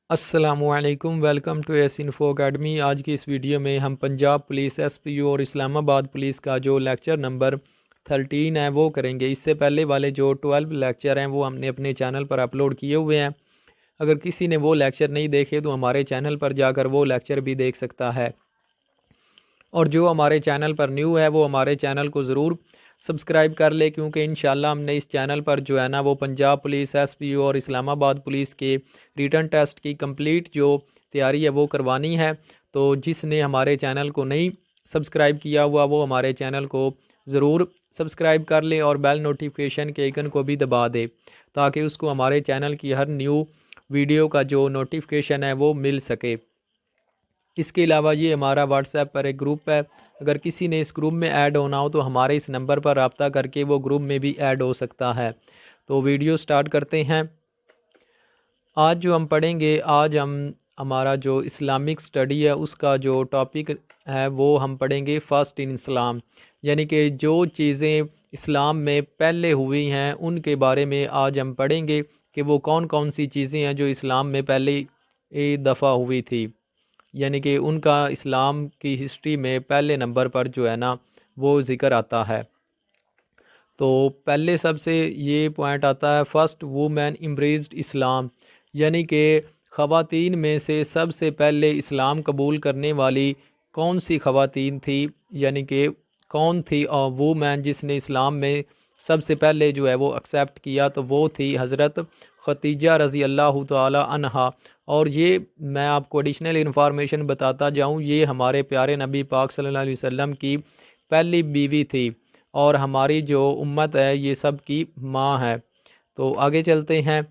السلام علیکم، welcome to S info academy. آج کی اس ویڈیو میں ہم Punjab police S P U اور اسلام آباد پولیس کا جو لیکچر نمبر 13 ہے وہ کریں گے۔ اس سے پہلے والے جو 12 لیکچر ہیں وہ ہم نے اپنے چینل پر اپلوڈ کیے ہوئے ہیں۔ اگر کسی نے وہ لیکچر نہیں دیکھے تو ہمارے چینل پر جا کر وہ لیکچر بھی دیکھ سکتا ہے، اور جو ہمارے چینل پر نیو ہے وہ ہمارے چینل کو ضرور سبسکرائب کر لے، کیونکہ انشاءاللہ ہم نے اس چینل پر جو ہے نا وہ Punjab police S P U اور اسلام آباد پولیس کے ریٹن ٹیسٹ کی کمپلیٹ جو تیاری ہے وہ کروانی ہے۔ تو جس نے ہمارے چینل کو نہیں سبسکرائب کیا ہوا وہ ہمارے چینل کو ضرور سبسکرائب کر لے اور بیل نوٹیفیکیشن کے آئیکن کو بھی دبا دے، تاکہ اس کو ہمارے چینل کی ہر نیو ویڈیو کا جو نوٹیفیکیشن ہے وہ مل سکے۔ اس کے علاوہ یہ ہمارا واٹس ایپ پر ایک گروپ ہے، اگر کسی نے اس گروپ میں ایڈ ہونا ہو تو ہمارے اس نمبر پر رابطہ کر کے وہ گروپ میں بھی ایڈ ہو سکتا ہے۔ تو ویڈیو سٹارٹ کرتے ہیں۔ آج جو ہم پڑھیں گے، آج ہمارا جو اسلامک سٹڈی ہے اس کا جو ٹاپک ہے وہ ہم پڑھیں گے فرسٹ ان اسلام، یعنی کہ جو چیزیں اسلام میں پہلے ہوئی ہیں ان کے بارے میں آج ہم پڑھیں گے کہ وہ کون کون سی چیزیں ہیں جو اسلام میں پہلے دفعہ ہوئی تھی، یعنی کہ ان کا اسلام کی ہسٹری میں پہلے نمبر پر جو ہے نا وہ ذکر آتا ہے۔ تو پہلے سب سے یہ پوائنٹ آتا ہے فرسٹ وومین امبریزڈ اسلام، یعنی کہ خواتین میں سے سب سے پہلے اسلام قبول کرنے والی کون سی خواتین تھی، یعنی کہ کون تھی اور وومین جس نے اسلام میں سب سے پہلے جو ہے وہ ایکسیپٹ کیا، تو وہ تھی حضرت خدیجہ رضی اللہ تعالی عنہا۔ اور یہ میں آپ کو ایڈیشنل انفارمیشن بتاتا جاؤں، یہ ہمارے پیارے نبی پاک صلی اللہ علیہ وسلم کی پہلی بیوی تھی، اور ہماری جو امت ہے یہ سب کی ماں ہے۔ تو آگے چلتے ہیں۔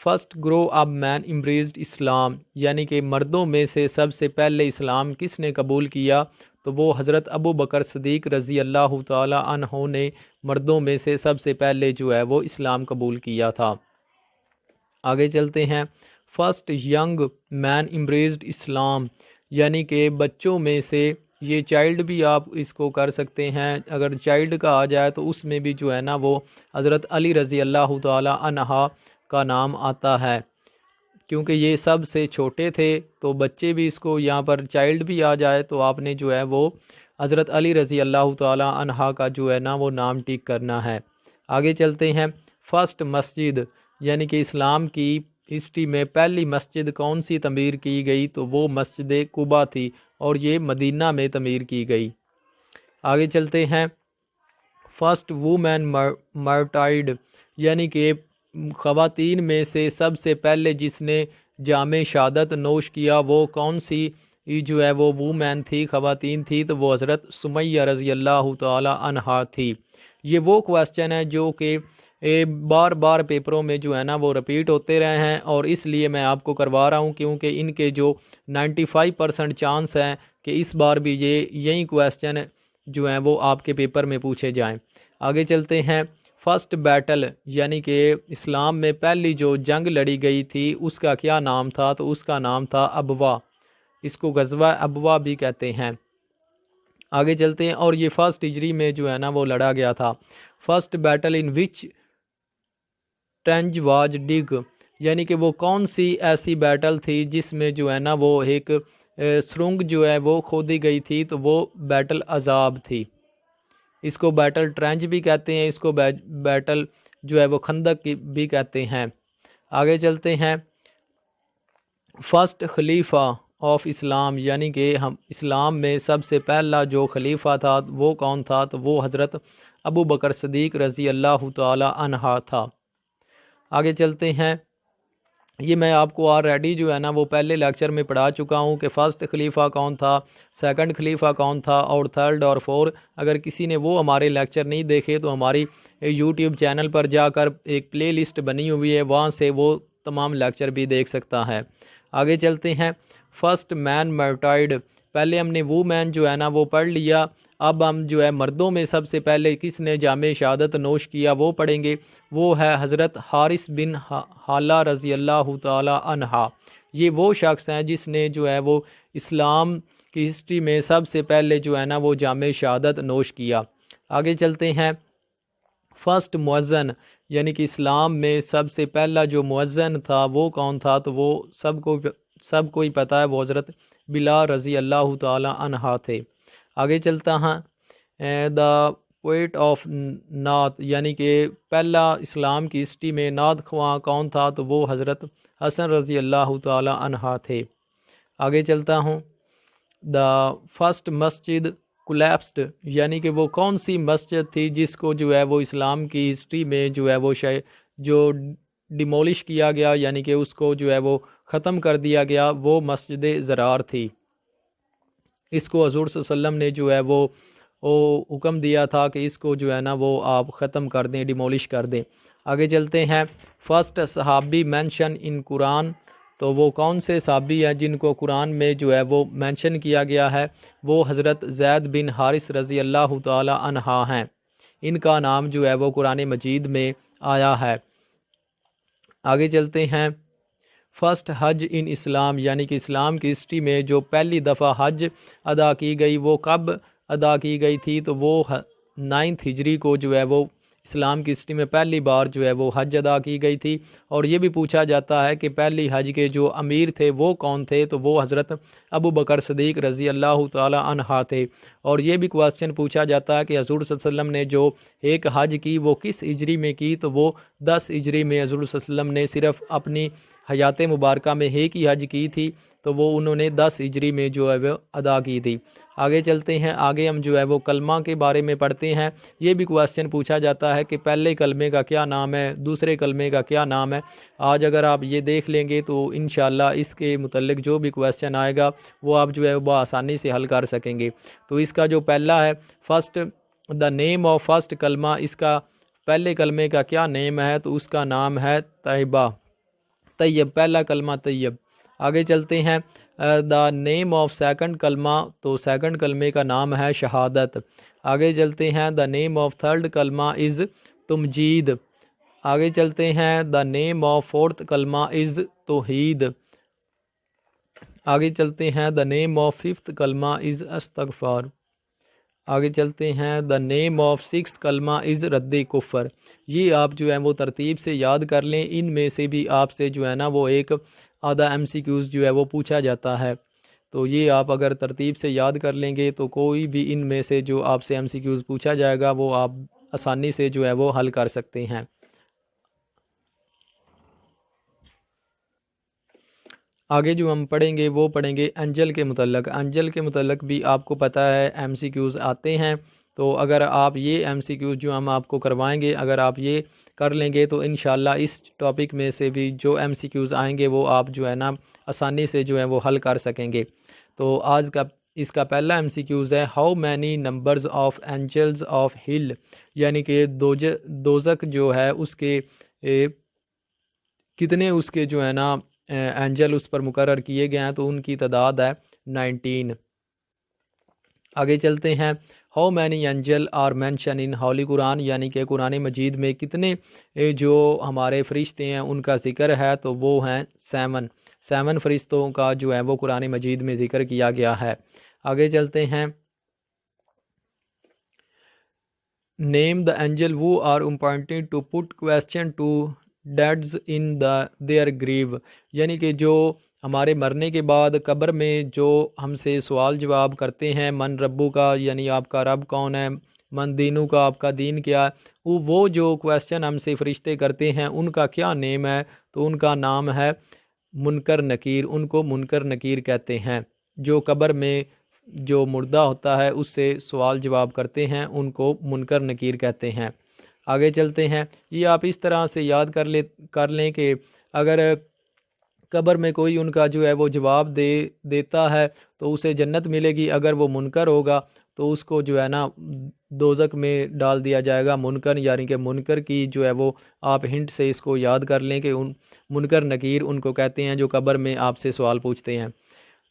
فرسٹ گرو اب مین امبریزڈ اسلام، یعنی کہ مردوں میں سے سب سے پہلے اسلام کس نے قبول کیا، تو وہ حضرت ابو بکر صدیق رضی اللہ تعالی عنہ نے مردوں میں سے سب سے پہلے جو ہے وہ اسلام قبول کیا تھا۔ آگے چلتے ہیں۔ فرسٹ ینگ مین امبریزڈ اسلام، یعنی کہ بچوں میں سے، یہ چائلڈ بھی آپ اس کو کر سکتے ہیں، اگر چائلڈ کا آ جائے تو اس میں بھی جو ہے نا وہ حضرت علی رضی اللہ تعالی عنہ کا نام آتا ہے، کیونکہ یہ سب سے چھوٹے تھے، تو بچے بھی اس کو یہاں پر چائلڈ بھی آ جائے تو آپ نے جو ہے وہ حضرت علی رضی اللہ تعالی عنہ کا جو ہے نا وہ نام ٹک کرنا ہے۔ آگے چلتے ہیں۔ فرسٹ مسجد، یعنی کہ اسلام کی ہسٹری میں پہلی مسجد کون سی تعمیر کی گئی، تو وہ مسجد قباء تھی، اور یہ مدینہ میں تعمیر کی گئی۔ آگے چلتے ہیں۔ فرسٹ وومین مرٹائڈ، یعنی کہ خواتین میں سے سب سے پہلے جس نے جام شہادت نوش کیا وہ کون سی جو ہے وہ وومین تھی، خواتین تھی، تو وہ حضرت سمیہ رضی اللہ تعالی عنہا تھی۔ یہ وہ کویسچن ہے جو کہ بار بار پیپروں میں جو ہے نا وہ رپیٹ ہوتے رہے ہیں، اور اس لیے میں آپ کو کروا رہا ہوں، کیونکہ ان کے جو 95% چانس ہیں کہ اس بار بھی یہی کویسچن جو ہیں وہ آپ کے پیپر میں پوچھے جائیں۔ آگے چلتے ہیں۔ فرسٹ بیٹل، یعنی کہ اسلام میں پہلی جو جنگ لڑی گئی تھی اس کا کیا نام تھا، تو اس کا نام تھا ابوا، اس کو غزوہ ابوا بھی کہتے ہیں۔ آگے چلتے ہیں۔ اور یہ فرسٹ ہجری میں جو ہے نا وہ لڑا گیا تھا۔ First battle in which trench was dug, یعنی کہ وہ کون سی ایسی بیٹل تھی جس میں جو ہے نا وہ ایک سرنگ جو ہے وہ کھودی گئی تھی، تو وہ بیٹل عذاب تھی۔ اس کو بیٹل ٹرنچ بھی کہتے ہیں، اس کو بیٹل جو ہے وہ خندق بھی کہتے ہیں۔ آگے چلتے ہیں۔ فرسٹ خلیفہ آف اسلام، یعنی کہ ہم اسلام میں سب سے پہلا جو خلیفہ تھا وہ کون تھا، تو وہ حضرت ابو بکر صدیق رضی اللہ تعالی عنہ تھا۔ آگے چلتے ہیں۔ یہ میں آپ کو آلریڈی جو ہے نا وہ پہلے لیکچر میں پڑھا چکا ہوں کہ فرسٹ خلیفہ کون تھا، سیکنڈ خلیفہ کون تھا، اور تھرڈ اور فور۔ اگر کسی نے وہ ہمارے لیکچر نہیں دیکھے تو ہماری یوٹیوب چینل پر جا کر ایک پلے لسٹ بنی ہوئی ہے، وہاں سے وہ تمام لیکچر بھی دیکھ سکتا ہے۔ آگے چلتے ہیں۔ فرسٹ مین مرٹائڈ، پہلے ہم نے وہ مین جو ہے نا وہ پڑھ لیا، اب ہم جو ہے مردوں میں سب سے پہلے کس نے جام شہادت نوش کیا وہ پڑھیں گے، وہ ہے حضرت حارث بن حالہ رضی اللہ تعالی عنہ۔ یہ وہ شخص ہیں جس نے جو ہے وہ اسلام کی ہسٹری میں سب سے پہلے جو ہے نا وہ جام شہادت نوش کیا۔ آگے چلتے ہیں۔ فرسٹ مؤذن، یعنی کہ اسلام میں سب سے پہلا جو مؤذن تھا وہ کون تھا؟ تو وہ سب کو ہی پتہ ہے، وہ حضرت بلال رضی اللہ تعالی عنہ تھے۔ آگے چلتا ہاں، دا پوئٹ آف نعت، یعنی کہ پہلا اسلام کی ہسٹری میں نعت خواں کون تھا؟ تو وہ حضرت حسن رضی اللہ تعالی عنہ تھے۔ آگے چلتا ہوں، دا فرسٹ مسجد کولیپسڈ، یعنی کہ وہ کون سی مسجد تھی جس کو جو ہے وہ اسلام کی ہسٹری میں جو ہے وہ جو ڈیمولش کیا گیا، یعنی کہ اس کو جو ہے وہ ختم کر دیا گیا، وہ مسجد ضرار تھی۔ اس کو حضور صلی اللہ علیہ وسلم نے جو ہے وہ حکم دیا تھا کہ اس کو جو ہے نا وہ آپ ختم کر دیں، ڈیمولش کر دیں۔ آگے چلتے ہیں، فرسٹ صحابی مینشن ان قرآن، تو وہ کون سے صحابی ہیں جن کو قرآن میں جو ہے وہ مینشن کیا گیا ہے؟ وہ حضرت زید بن حارث رضی اللہ تعالی عنہ ہیں۔ ان کا نام جو ہے وہ قرآن مجید میں آیا ہے۔ آگے چلتے ہیں، فرسٹ حج ان اسلام، یعنی کہ اسلام کی ہسٹری میں جو پہلی دفعہ حج ادا کی گئی وہ کب ادا کی گئی تھی؟ تو وہ 9 ہجری کو جو ہے وہ اسلام کی ہسٹری میں پہلی بار جو ہے وہ حج ادا کی گئی تھی۔ اور یہ بھی پوچھا جاتا ہے کہ پہلی حج کے جو امیر تھے وہ کون تھے؟ تو وہ حضرت ابو بکر صدیق رضی اللہ تعالی عنہ تھے۔ اور یہ بھی کوسچن پوچھا جاتا ہے کہ حضور صلی اللہ علیہ وسلم نے جو ایک حج کی وہ کس ہجری میں کی؟ تو وہ 10 ہجری میں حضور صلی اللہ علیہ وسلم نے صرف اپنی حیات مبارکہ میں ایک ہی حج کی تھی، تو وہ انہوں نے 10 ہجری میں جو ہے وہ ادا کی تھی۔ آگے چلتے ہیں، آگے ہم جو ہے وہ کلمہ کے بارے میں پڑھتے ہیں۔ یہ بھی کوسچن پوچھا جاتا ہے کہ پہلے کلمے کا کیا نام ہے، دوسرے کلمے کا کیا نام ہے۔ آج اگر آپ یہ دیکھ لیں گے تو انشاءاللہ اس کے متعلق جو بھی کوسچن آئے گا وہ آپ جو ہے وہ آسانی سے حل کر سکیں گے۔ تو اس کا جو پہلا ہے، first the name of first کلمہ، اس کا پہلے کلمے کا کیا نیم ہے؟ تو اس کا نام ہے طیبہ، طیب، پہلا کلمہ طیب۔ آگے چلتے ہیں، دا نیم آف سیکنڈ کلمہ، تو سیکنڈ کلمے کا نام ہے شہادت۔ آگے چلتے ہیں، دا نیم آف تھرڈ کلمہ از تمجید۔ آگے چلتے ہیں، دا نیم آف فورتھ کلمہ از توحید۔ آگے چلتے ہیں، دا نیم آف ففتھ کلمہ از استغفار۔ آگے چلتے ہیں، دا نیم آف سکس کلمہ از رد کفر۔ یہ آپ جو ہے وہ ترتیب سے یاد کر لیں، ان میں سے بھی آپ سے جو ہے نا وہ ایک آدھا MCQs جو ہے وہ پوچھا جاتا ہے، تو یہ آپ اگر ترتیب سے یاد کر لیں گے تو کوئی بھی ان میں سے جو آپ سے MCQs پوچھا جائے گا وہ آپ آسانی سے جو ہے وہ حل کر سکتے ہیں۔ آگے جو ہم پڑھیں گے وہ پڑھیں گے انجل کے متعلق۔ انجل کے متعلق بھی آپ کو پتہ ہے MCQs آتے ہیں، تو اگر آپ یہ MCQs جو ہم آپ کو کروائیں گے اگر آپ یہ کر لیں گے تو انشاءاللہ اس ٹاپک میں سے بھی جو MCQs آئیں گے وہ آپ جو ہے نا آسانی سے جو ہے وہ حل کر سکیں گے۔ تو آج کا اس کا پہلا MCQs ہے، how many numbers of angels of ہل، یعنی کہ دوزک جو ہے اس کے کتنے اس کے جو ہے نا اینجل اس پر مقرر کیے گئے ہیں؟ تو ان کی تعداد ہے 19۔ آگے چلتے ہیں، how many angel are mentioned in holy Quran, یعنی کہ قرآن مجید میں کتنے جو ہمارے فرشتے ہیں ان کا ذکر ہے؟ تو وہ ہیں 7 فرشتوں کا جو ہے وہ قرآن مجید میں ذکر کیا گیا ہے۔ آگے چلتے ہیں، name the angel who are appointed to put question to deads in their grave، یعنی کہ جو ہمارے مرنے کے بعد قبر میں جو ہم سے سوال جواب کرتے ہیں، من ربو کا، یعنی آپ کا رب کون ہے، من دینو کا، آپ کا دین کیا ہے، وہ جو کوسچن ہم سے فرشتے کرتے ہیں ان کا کیا نیم ہے؟ تو ان کا نام ہے منکر نکیر، ان کو منکر نکیر کہتے ہیں۔ جو قبر میں جو مردہ ہوتا ہے اس سے سوال جواب کرتے ہیں ان کو منکر نکیر کہتے ہیں۔ آگے چلتے ہیں، یہ آپ اس طرح سے یاد کر لیں کہ اگر قبر میں کوئی ان کا جو ہے وہ جواب دیتا ہے تو اسے جنت ملے گی، اگر وہ منکر ہوگا تو اس کو جو ہے نا دوزخ میں ڈال دیا جائے گا۔ منکر یعنی کہ منکر کی جو ہے وہ آپ ہنٹ سے اس کو یاد کر لیں کہ منکر نکیر ان کو کہتے ہیں جو قبر میں آپ سے سوال پوچھتے ہیں،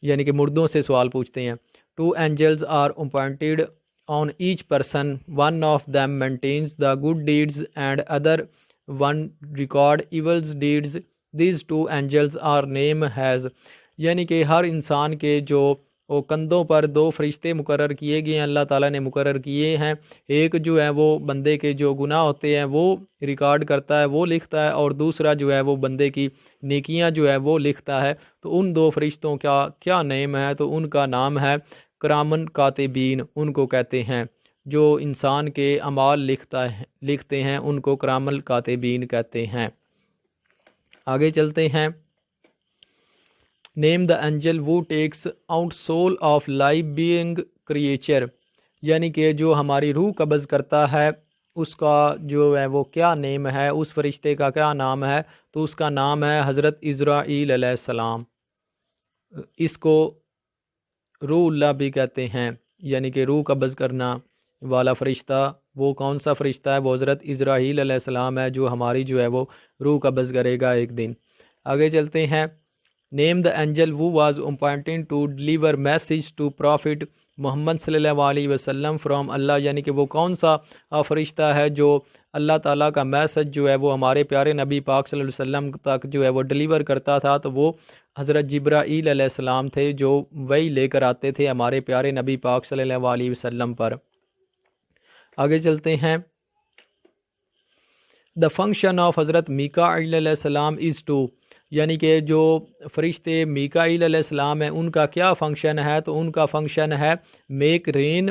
یعنی کہ مردوں سے سوال پوچھتے ہیں۔ 2 angels are appointed on each person, one of them maintains the good deeds and other one record evil deeds. These 2 angels are named as، یعنی کہ ہر انسان کے جو وہ کندھوں پر 2 فرشتے مقرر کیے گئے ہیں، اللہ تعالیٰ نے مقرر کیے ہیں۔ ایک جو ہے وہ بندے کے جو گناہ ہوتے ہیں وہ ریکارڈ کرتا ہے، وہ لکھتا ہے، اور دوسرا جو ہے وہ بندے کی نیکیاں جو ہے وہ لکھتا ہے۔ تو ان 2 فرشتوں کا کیا نیم ہے؟ تو ان کا نام ہے کرامن کاتبین، ان کو کہتے ہیں۔ جو انسان کے اعمال لکھتے ہیں ان کو کرامن کاتبین کہتے ہیں۔ آگے چلتے ہیں۔ Name the angel who takes out soul of life being creature, یعنی کہ جو ہماری روح قبض کرتا ہے اس کا جو ہے وہ کیا نیم ہے، اس فرشتے کا کیا نام ہے؟ تو اس کا نام ہے حضرت اسرائیل علیہ السلام۔ اس کو روح اللہ بھی کہتے ہیں، یعنی کہ روح قبض کرنا والا فرشتہ۔ وہ کون سا فرشتہ ہے؟ وہ حضرت اسرائیل علیہ السلام ہے، جو ہماری جو ہے وہ روح قبض کرے گا ایک دن۔ آگے چلتے ہیں۔ Name the angel who was appointed to deliver message to prophet Muhammad صلی اللہ علیہ وسلم فرام اللہ، یعنی کہ وہ کون سا فرشتہ ہے جو اللہ تعالیٰ کا میسج جو ہے وہ ہمارے پیارے نبی پاک صلی اللہ علیہ وسلم تک جو ہے وہ ڈلیور کرتا تھا؟ تو وہ حضرت جبرائیل علیہ السلام تھے، جو وہی لے کر آتے تھے ہمارے پیارے نبی پاک صلی اللہ علیہ وسلم پر۔ آگے چلتے ہیں۔ دا فنکشن آف حضرت میکائیل علیہ السلام از ٹو، یعنی کہ جو فرشتے میکائیل علیہ السلام ہیں ان کا کیا فنکشن ہے؟ تو ان کا فنکشن ہے میک رین،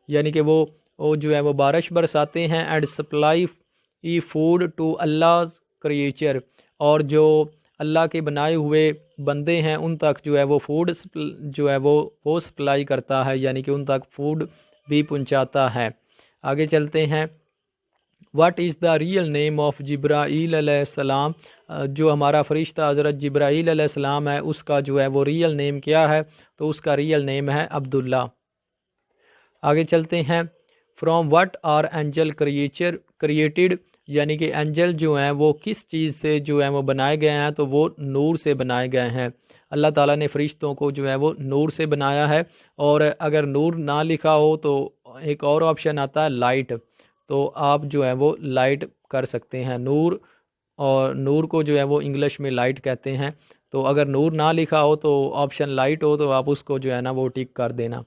یعنی کہ وہ جو ہے وہ بارش برساتے ہیں، and supply food to Allah creature, اور جو اللہ کے بنائے ہوئے بندے ہیں ان تک جو ہے وہ فوڈ جو ہے وہ سپلائی کرتا ہے، یعنی کہ ان تک فوڈ بھی پہنچاتا ہے۔ آگے چلتے ہیں۔ What is the real name of Jibrail علیہ السلام، جو ہمارا فرشتہ حضرت جبرائیل علیہ السلام ہے اس کا جو ہے وہ ریئل نیم کیا ہے؟ تو اس کا ریئل نیم ہے عبداللہ۔ آگے چلتے ہیں۔ From what are angel created, یعنی کہ اینجل جو ہیں وہ کس چیز سے جو ہے وہ بنائے گئے ہیں؟ تو وہ نور سے بنائے گئے ہیں۔ اللہ تعالیٰ نے فرشتوں کو جو ہے وہ نور سے بنایا ہے، اور اگر نور نہ لکھا ہو تو ایک اور آپشن آتا ہے لائٹ، تو آپ جو ہے وہ لائٹ کر سکتے ہیں نور، اور نور کو جو ہے وہ انگلش میں لائٹ کہتے ہیں۔ تو اگر نور نہ لکھا ہو تو آپشن لائٹ ہو تو آپ اس کو جو ہے نا وہ ٹک کر دینا۔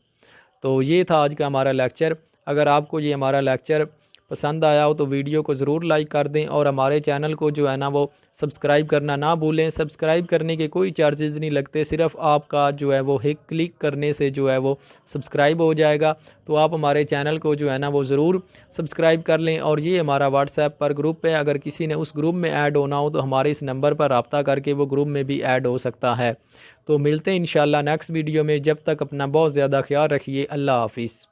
تو یہ تھا آج کا ہمارا لیکچر۔ اگر آپ کو یہ ہمارا لیکچر پسند آیا ہو تو ویڈیو کو ضرور لائک کر دیں، اور ہمارے چینل کو جو ہے نا وہ سبسکرائب کرنا نہ بھولیں۔ سبسکرائب کرنے کے کوئی چارجز نہیں لگتے، صرف آپ کا جو ہے وہ ایک کلک کرنے سے جو ہے وہ سبسکرائب ہو جائے گا۔ تو آپ ہمارے چینل کو جو ہے نا وہ ضرور سبسکرائب کر لیں، اور یہ ہمارا واٹس ایپ پر گروپ ہے، اگر کسی نے اس گروپ میں ایڈ ہونا ہو تو ہمارے اس نمبر پر رابطہ کر کے وہ گروپ میں بھی ایڈ ہو سکتا ہے۔ تو ملتے ہیں انشاءاللہ نیکسٹ ویڈیو میں، جب تک اپنا بہت زیادہ خیال رکھیے۔ اللہ حافظ۔